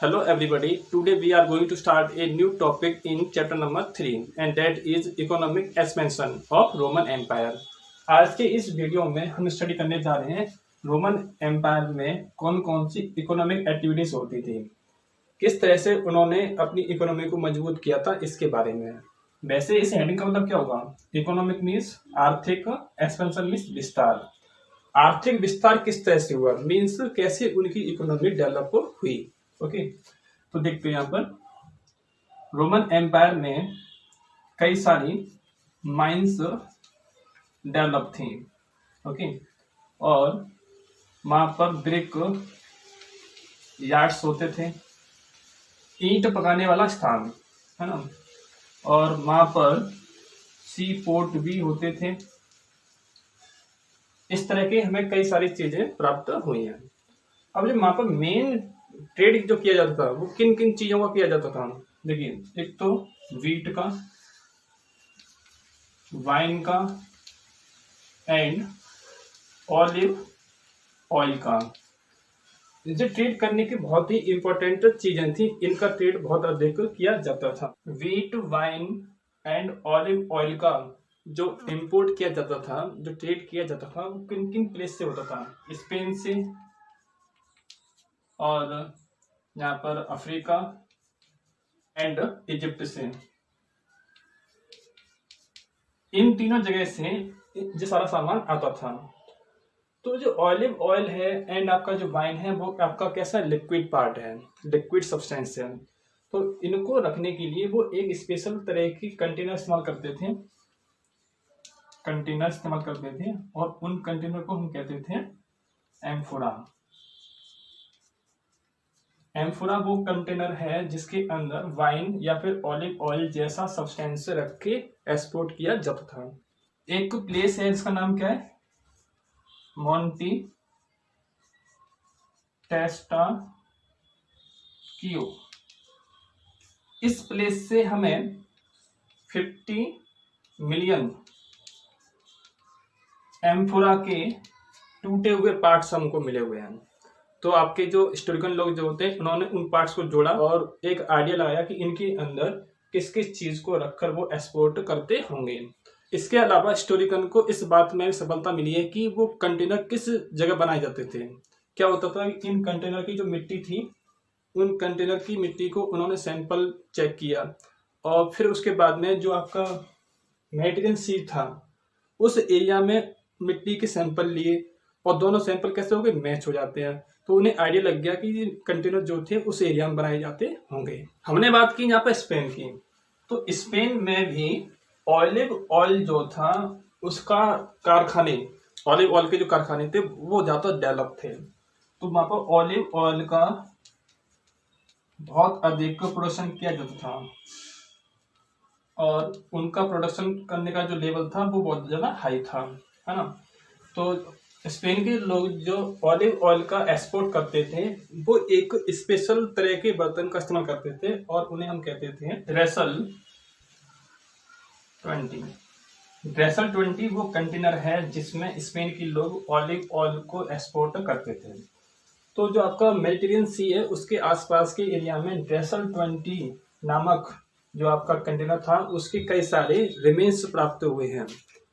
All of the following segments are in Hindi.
Hello everybody, today we are going to start a new topic in chapter number 3 and that is economic expansion of Roman Empire। आज के इस वीडियो में हम स्टडी करने जा रहे हैं रोमन एम्पायर में कौन कौन सी इकोनॉमिक एक्टिविटीज होती थी, किस तरह से उन्होंने अपनी इकोनॉमी को मजबूत किया था, इसके बारे में। वैसे इस हेडिंग का मतलब क्या होगा? इकोनॉमिक मीन्स आर्थिक, एक्सपेंशन मीन्स विस्तार। आर्थिक विस्तार किस तरह से हुआ, मीन्स कैसे उनकी इकोनॉमी डेवलप हुई। ओके, तो देखते हैं यहाँ पर रोमन एम्पायर में कई सारी माइंस डेवलप थी। ओके, और वहां पर ब्रिक यार्ड्स होते थे, ईंट पकाने वाला स्थान है ना, और वहां पर सी पोर्ट भी होते थे। इस तरह के हमें कई सारी चीजें प्राप्त हुई हैं। अब जो वहां पर मेन ट्रेड जो किया जाता था वो किन किन चीजों का किया जाता था? देखिए, एक तो वीट का, वाइन का एंड ऑलिव ऑयल का। इसे ट्रेड करने की बहुत ही इंपॉर्टेंट चीजें थी, इनका ट्रेड बहुत अधिक किया जाता था। Wheat, wine and olive oil का जो इंपोर्ट किया जाता था, जो ट्रेड किया जाता था, वो किन किन प्लेस से होता था? स्पेन से, और यहाँ पर अफ्रीका एंड इजिप्ट से। इन तीनों जगह से जो सारा सामान आता था। तो जो ऑलिव ऑयल है एंड आपका जो वाइन है वो आपका कैसा लिक्विड पार्ट है, लिक्विड सब्सटेंस है। तो इनको रखने के लिए वो एक स्पेशल तरह की कंटेनर इस्तेमाल करते थे, और उन कंटेनर को हम कहते थे एम्फोरा। एम्फोरा वो कंटेनर है जिसके अंदर वाइन या फिर ऑलिव ऑयल जैसा सब्सटेंस रख के एक्सपोर्ट किया जाता था। एक प्लेस है जिसका नाम क्या है? मोंटी टेस्टाकियो। इस प्लेस से हमें 50 मिलियन एम्फोरा के टूटे हुए पार्ट्स हमको मिले हुए हैं। तो आपके जो हिस्टोरिकल लोग जो होते हैं उन्होंने उन पार्ट्स को जोड़ा और एक आइडिया लगाया कि इनके अंदर किस किस चीज को रखकर वो एक्सपोर्ट करते होंगे। इसके अलावा हिस्टोरिकल को इस बात में सफलता मिली है कि वो कंटेनर किस जगह बनाए जाते थे। क्या होता था, इन कंटेनर की जो मिट्टी थी, उन कंटेनर की मिट्टी को उन्होंने सैंपल चेक किया और फिर उसके बाद में जो आपका मेडिटेरियन सी था उस एरिया में मिट्टी के सैंपल लिए और दोनों सैंपल कैसे हो गए? मैच हो जाते हैं। तो उन्हें आइडिया लग गया कि कंटेनर जो थे उस एरिया में बनाए जाते होंगे। हमने बात की यहाँ पर स्पेन की, तो स्पेन में भी ऑलिव ऑयल जो था उसका कारखाने, ऑलिव ऑयल के जो कारखाने थे वो ज्यादा डेवलप थे। तो वहां पर ऑलिव ऑयल का बहुत अधिक प्रोडक्शन किया जाता था और उनका प्रोडक्शन करने का जो लेवल था वो बहुत ज्यादा हाई था, है ना। तो स्पेन के लोग जो ऑलिव ऑयल का एक्सपोर्ट करते थे वो एक स्पेशल तरह के बर्तन का इस्तेमाल करते थे और उन्हें हम कहते थे ड्रेसल 20। ड्रेसल 20 वो कंटेनर है जिसमें स्पेन के लोग ऑलिव ऑयल को एक्सपोर्ट करते थे। तो जो आपका मेडिटेरियन सी है उसके आसपास के एरिया में ड्रेसल 20 नामक जो आपका कंटेनर था उसके कई सारे रिमेन्स प्राप्त हुए हैं।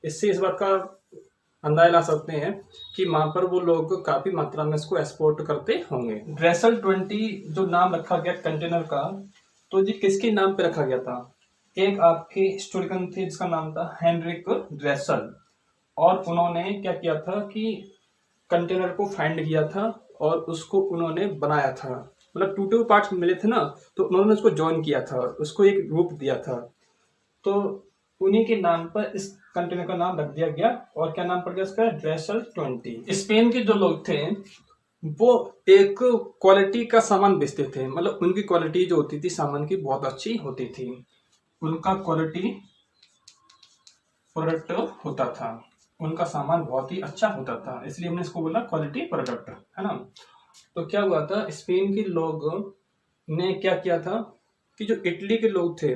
इससे इस बात का अंदाजा ला सकते हैं कि वहां पर वो लोग काफी मात्रा में इसको एक्सपोर्ट करते होंगे। ड्रेसल 20 जो नाम रखा गया कंटेनर का, तो जी किसके नाम पे रखा गया था? एक आपके हिस्टोरिकल थे जिसका नाम था हेनरिक ड्रेसल, और उन्होंने क्या किया था कि कंटेनर को फाइंड किया था और उसको उन्होंने बनाया था। मतलब टूटे हुए पार्ट्स मिले थे ना, तो उन्होंने उसको जॉइन किया था, उसको एक रूप दिया था। तो उन्हीं के नाम पर इस कंटेनर का नाम रख दिया गया। और क्या नाम पड़ गया इसका? ड्रेसल 20। स्पेन के जो लोग थे वो एक क्वालिटी का सामान बेचते थे, मतलब उनकी क्वालिटी जो होती थी सामान की बहुत अच्छी होती थी, उनका क्वालिटी प्रोडक्ट होता था, उनका सामान बहुत ही अच्छा होता था, इसलिए हमने इसको बोला क्वालिटी प्रोडक्ट, है ना। तो क्या हुआ था, स्पेन के लोग ने क्या किया था कि जो इटली के लोग थे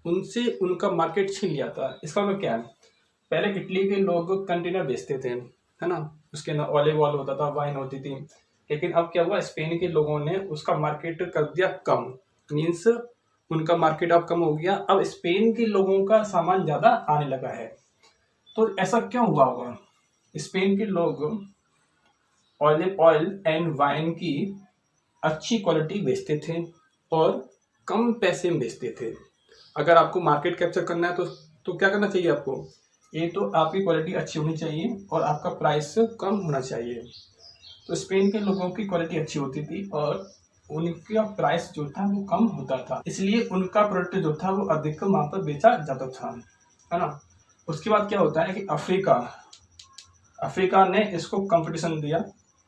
उनसे उनका मार्केट छीन लिया था। इसका मतलब क्या है? पहले इटली के लोग कंटेनर बेचते थे, है ना, उसके अंदर ऑलिव ऑयल होता था, वाइन होती थी, लेकिन अब क्या हुआ, स्पेन के लोगों ने उसका मार्केट कर दिया कम, मीन्स उनका मार्केट अब कम हो गया, अब स्पेन के लोगों का सामान ज़्यादा आने लगा है। तो ऐसा क्यों हुआ होगा? स्पेन के लोग ऑलिव ऑयल एंड वाइन की अच्छी क्वालिटी बेचते थे और कम पैसे में बेचते थे। अगर आपको मार्केट कैप्चर करना है तो क्या करना चाहिए आपको? ये तो आपकी क्वालिटी अच्छी होनी चाहिए और आपका प्राइस कम होना चाहिए। तो स्पेन के लोगों की क्वालिटी अच्छी होती थी और उनका प्राइस जो था वो कम होता था, इसलिए उनका प्रोडक्ट जो था वो अधिक वहाँ पर बेचा जाता था, है ना। उसके बाद क्या होता है कि अफ्रीका ने इसको कंपटीशन दिया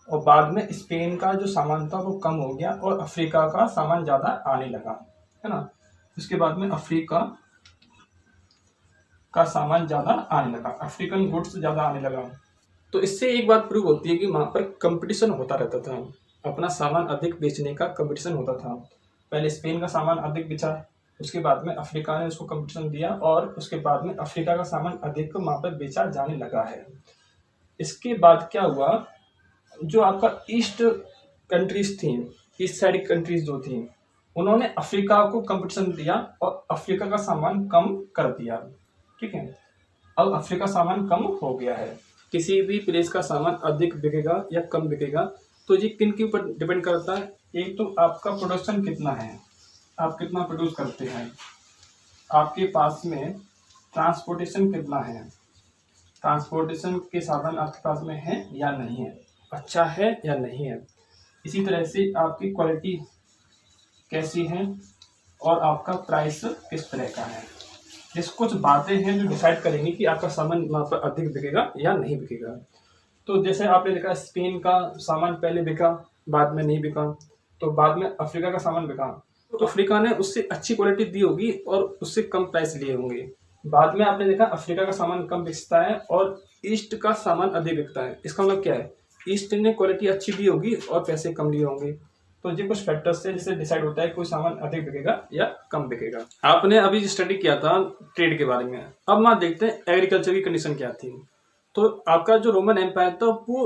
और बाद में स्पेन का जो सामान था वो कम हो गया और अफ्रीका का सामान ज़्यादा आने लगा, है ना। उसके बाद में अफ्रीका का सामान ज़्यादा आने लगा, अफ्रीकन गुड्स ज़्यादा आने लगा। तो इससे एक बात प्रूव होती है कि वहाँ पर कंपटीशन होता रहता था, अपना सामान अधिक बेचने का कंपटीशन होता था। पहले स्पेन का सामान अधिक बिचा, उसके बाद में अफ्रीका ने उसको कंपटीशन दिया और उसके बाद में अफ्रीका का सामान अधिक वहाँ पर बेचा जाने लगा है। इसके बाद क्या हुआ, जो आपका ईस्ट कंट्रीज थी, ईस्ट साइड कंट्रीज जो थी, उन्होंने अफ्रीका को कंपटीशन दिया और अफ्रीका का सामान कम कर दिया, ठीक है। अब अफ्रीका सामान कम हो गया है। किसी भी प्लेस का सामान अधिक बिकेगा या कम बिकेगा तो ये किन के ऊपर डिपेंड करता है? एक तो आपका प्रोडक्शन कितना है, आप कितना प्रोड्यूस करते हैं, आपके पास में ट्रांसपोर्टेशन कितना है, ट्रांसपोर्टेशन के साधन आपके पास में है या नहीं है, अच्छा है या नहीं है। इसी तरह से आपकी क्वालिटी कैसी है और आपका प्राइस किस तरह का है। ये कुछ बातें हैं जो डिसाइड करेंगी कि आपका सामान वहाँ पर अधिक बिकेगा या नहीं बिकेगा। तो जैसे आपने देखा स्पेन का सामान पहले बिका, बाद में नहीं बिका, तो बाद में अफ्रीका का सामान बिका, तो अफ्रीका ने उससे अच्छी क्वालिटी दी होगी और उससे कम प्राइस लिए होंगे। बाद में आपने देखा अफ्रीका का सामान कम बिकता है और ईस्ट का सामान अधिक बिकता है। इसका मतलब क्या है? ईस्ट ने क्वालिटी अच्छी दी होगी और पैसे कम लिए होंगे। तो ये कुछ फैक्टर्स से जिससे डिसाइड होता है कोई सामान अधिक बिकेगा या कम बिकेगा। आपने अभी स्टडी किया था ट्रेड के बारे में, अब मैं देखते हैं एग्रीकल्चर की कंडीशन क्या थी। तो आपका जो रोमन एम्पायर था वो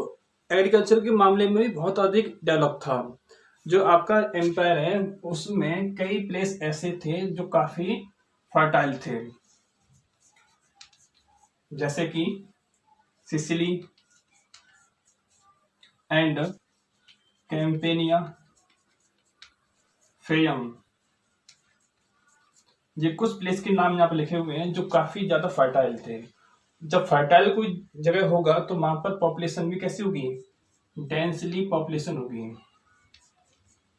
एग्रीकल्चर के मामले में भी बहुत अधिक डेवलप था। जो आपका एम्पायर है उसमें कई प्लेस ऐसे थे जो काफी फर्टाइल थे, जैसे कि सिसिली एंड कैंपेनिया, फेयम, ये कुछ प्लेस के नाम यहाँ पे लिखे हुए हैं जो काफी ज्यादा फर्टाइल थे। जब फर्टाइल कोई जगह होगा तो वहां पर पॉपुलेशन भी कैसी होगी? डेंसली पॉपुलेशन होगी।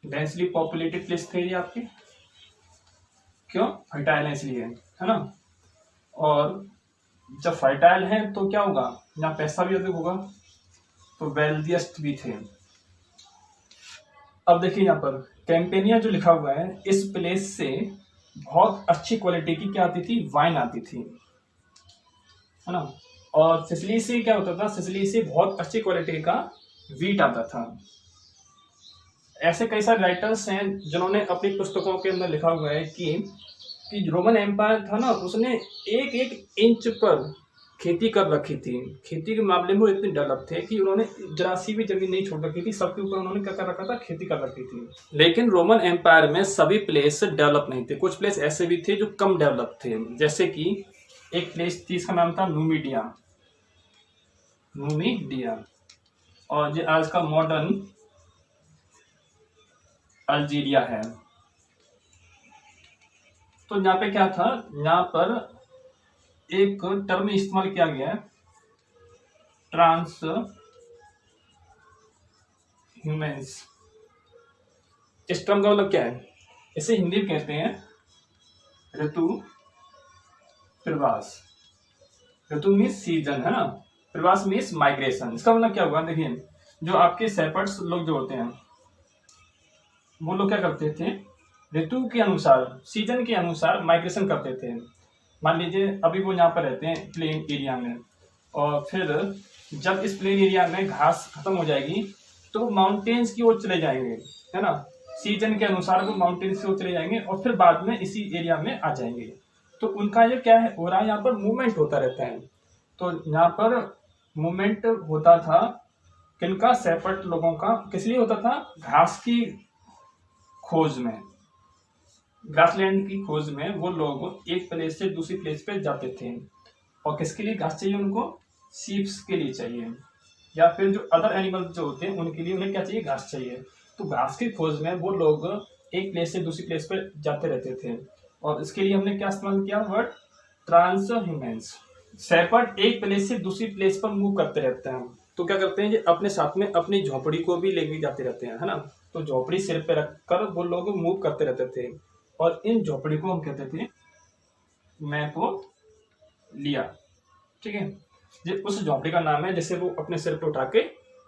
डेंसली पॉपुलेटेड प्लेस थे ये आपके, क्यों? फर्टाइल है इसलिए, है ना। और जब फर्टाइल है तो क्या होगा? यहाँ पैसा भी अधिक होगा, तो वेल्थिएस्ट भी थे। अब देखिए यहाँ पर कैंपेनिया जो लिखा हुआ है, इस प्लेस से बहुत अच्छी क्वालिटी की क्या आती थी? वाइन आती थी, है ना। और सिसिली से क्या होता था? सिसिली से बहुत अच्छी क्वालिटी का वीट आता था। ऐसे कई सारे राइटर्स हैं जिन्होंने अपनी पुस्तकों के अंदर लिखा हुआ है कि रोमन एम्पायर था ना, उसने एक एक इंच पर खेती कर रखी थी। खेती के मामले में वो इतने डेवलप थे कि उन्होंने जरा सी भी जमीन नहीं छोड़ रखी थी, सबके ऊपर उन्होंने क्या कर रखा था? खेती कर रखी थी। लेकिन रोमन एम्पायर में सभी प्लेस डेवलप नहीं थे, कुछ प्लेस ऐसे भी थे जो कम डेवलप थे। जैसे कि एक प्लेस थी, इसका नाम था नुमिडिया, और ये आज का मॉडर्न अल्जीरिया है। तो यहाँ पे क्या था? यहाँ पर एक टर्म इस्तेमाल किया गया है, ट्रांस ह्यूमेंस। इस टर्म का मतलब क्या है? इसे हिंदी में कहते हैं ऋतु प्रवास। ऋतु मीन्स सीजन, है ना, प्रवास मीन्स माइग्रेशन। इसका मतलब क्या हुआ? देखिए, जो आपके शेपर्ड्स लोग जो होते हैं वो लोग क्या करते थे? ऋतु के अनुसार, सीजन के अनुसार माइग्रेशन करते थे। मान लीजिए अभी वो यहाँ पर रहते हैं प्लेन एरिया में, और फिर जब इस प्लेन एरिया में घास खत्म हो जाएगी तो माउंटेन्स की ओर चले जाएंगे, है ना। सीजन के अनुसार वो माउंटेन्स की ओर चले जाएंगे और फिर बाद में इसी एरिया में आ जाएंगे। तो उनका ये क्या है हो रहा है? यहाँ पर मूवमेंट होता रहता है। तो यहाँ पर मूवमेंट होता था किनका, सेपर्ट लोगों का। किस लिए होता था? घास की खोज में, ग्रासलैंड की खोज में वो लोग एक प्लेस से दूसरी प्लेस पे जाते थे। और किसके लिए घास चाहिए उनको? शीप्स के लिए चाहिए, या फिर जो अदर एनिमल्स जो होते हैं उनके लिए उन्हें क्या चाहिए? घास चाहिए। तो घास की खोज में वो लोग एक प्लेस से दूसरी प्लेस पर जाते रहते थे। और इसके लिए हमने क्या इस्तेमाल किया? वर्ड ट्रांसह्यूमेंस। शेपर्ड एक प्लेस से दूसरी प्लेस पर मूव करते रहते हैं, तो क्या करते हैं? ये अपने साथ में अपनी झोपड़ी को भी लेके जाते रहते हैं, है ना। तो झोपड़ी सिर पे रखकर वो लोग मूव करते रहते थे, और इन झोपड़ी को हम कहते थे मैपोलिया। ठीक है, ये उस झोपड़ी का नाम है जिसे वो अपने सिर पे उठा के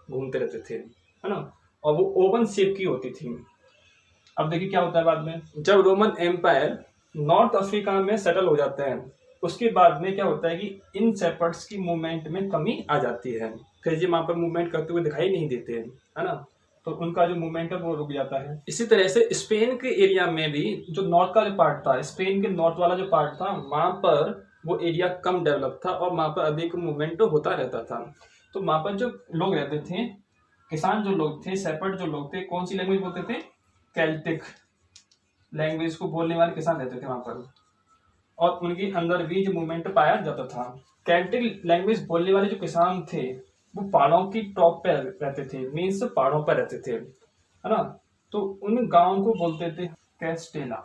घूमते रहते थे, है ना। और वो ओवन शेप की होती थी। अब देखिए क्या होता है बाद में, जब रोमन एम्पायर नॉर्थ अफ्रीका में सेटल हो जाते हैं, उसके बाद में क्या होता है कि इन शेपर्ड्स की मूवमेंट में कमी आ जाती है। फिर ये वहां पर मूवमेंट करते हुए दिखाई नहीं देते हैं, है ना। तो उनका जो मूवमेंट है वो रुक जाता है। इसी तरह से स्पेन के एरिया में भी जो नॉर्थ का जो पार्ट था, स्पेन के नॉर्थ वाला जो पार्ट था, वहां पर वो एरिया कम डेवलप था और वहां पर अधिक मूवमेंट होता रहता था। तो वहां पर जो लोग रहते थे, किसान जो लोग थे, शेपर्ड जो लोग थे, कौन सी लैंग्वेज बोलते थे? केल्टिक लैंग्वेज को बोलने वाले किसान रहते थे वहां पर, और उनके अंदर भी जो मूवमेंट पाया जाता था। केल्टिक लैंग्वेज बोलने वाले जो किसान थे वो पहाड़ों की टॉप पे रहते थे, मीन्स पहाड़ों पर रहते थे, है ना। तो उन गांवों को बोलते थे कैस्टेला।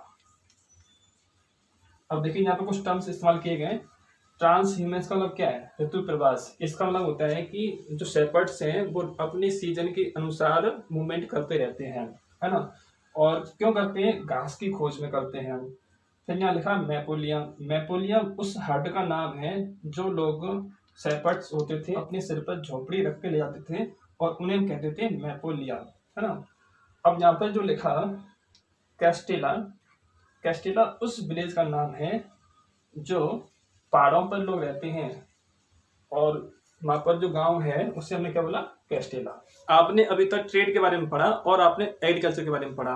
अब देखिए यहाँ पे कुछ टर्म्स इस्तेमाल किए गए। ट्रांसह्यूमेंस का मतलब क्या है? ऋतु प्रवास। इसका मतलब होता है कि जो शेपर्ड्स हैं वो अपने सीजन के अनुसार मूवमेंट करते रहते हैं, है ना। और क्यों करते हैं? घास की खोज में करते हैं। फिर यहाँ लिखा मैपोलिया। मैपोलिया उस हर्ड का नाम है जो लोग शेपर्ड्स होते थे अपने सिर पर झोपड़ी रख के ले जाते थे, और उन्हें कहते थे मैपोलिया, है ना। अब यहाँ पर जो लिखा कैस्टेला, कैस्टेला उस विलेज का नाम है जो पहाड़ों पर लोग रहते हैं, और वहां पर जो गांव है उससे हमने क्या बोला? कैस्टेला। आपने अभी तक ट्रेड के बारे में पढ़ा और आपने एग्रीकल्चर के बारे में पढ़ा।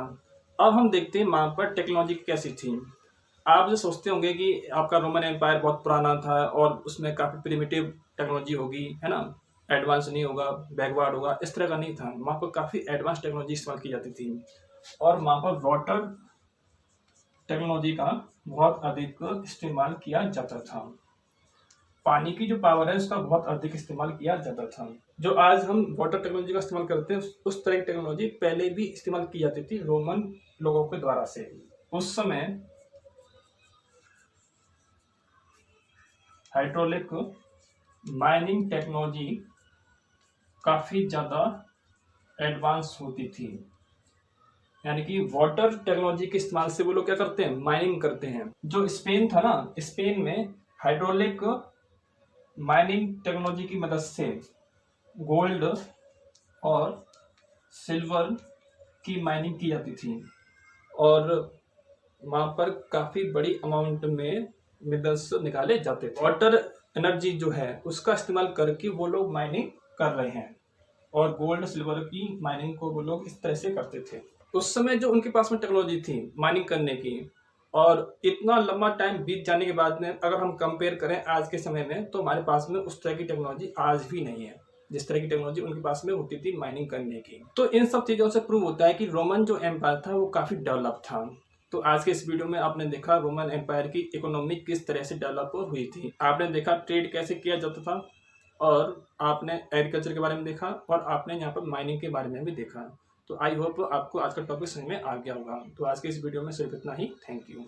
अब हम देखते हैं वहां पर टेक्नोलॉजी कैसी थी। आप जो सोचते होंगे कि आपका रोमन एम्पायर बहुत पुराना था और उसमें काफी प्रिमिटिव टेक्नोलॉजी होगी, है ना, एडवांस नहीं होगा, बैकवर्ड होगा, इस तरह का नहीं था। वहां पर काफी एडवांस टेक्नोलॉजी इस्तेमाल की जाती थी, और वहां पर वाटर टेक्नोलॉजी का बहुत अधिक इस्तेमाल किया जाता था। पानी की जो पावर है उसका बहुत अधिक इस्तेमाल किया जाता था। जो आज हम वाटर टेक्नोलॉजी का इस्तेमाल करते हैं उस तरह की टेक्नोलॉजी पहले भी इस्तेमाल की जाती थी रोमन लोगों के द्वारा से। उस समय हाइड्रोलिक माइनिंग टेक्नोलॉजी काफी ज्यादा एडवांस होती थी, यानी कि वाटर टेक्नोलॉजी के इस्तेमाल से वो लोग क्या करते हैं? माइनिंग करते हैं। जो स्पेन था ना, स्पेन में हाइड्रोलिक माइनिंग टेक्नोलॉजी की मदद से गोल्ड और सिल्वर की माइनिंग की जाती थी, और वहां पर काफी बड़ी अमाउंट में मिनरल्स निकाले जाते थे। वाटर एनर्जी जो है उसका इस्तेमाल करके वो लोग माइनिंग कर रहे हैं, और गोल्ड सिल्वर की माइनिंग को वो लोग इस तरह से करते थे। उस समय जो उनके पास में टेक्नोलॉजी थी माइनिंग करने की, और इतना लंबा टाइम बीत जाने के बाद में अगर हम कंपेयर करें आज के समय में, तो हमारे पास में उस तरह की टेक्नोलॉजी आज भी नहीं है जिस तरह की टेक्नोलॉजी उनके पास में होती थी माइनिंग करने की। तो इन सब चीजों से प्रूव होता है कि रोमन जो एम्पायर था वो काफी डेवलप था। तो आज के इस वीडियो में आपने देखा रोमन एम्पायर की इकोनॉमी किस तरह से डेवलप हुई थी। आपने देखा ट्रेड कैसे किया जाता था, और आपने एग्रीकल्चर के बारे में देखा, और आपने यहाँ पर माइनिंग के बारे में भी देखा। तो आई होप आपको आज का टॉपिक समझ में आ गया होगा। तो आज के इस वीडियो में सिर्फ इतना ही। Thank you.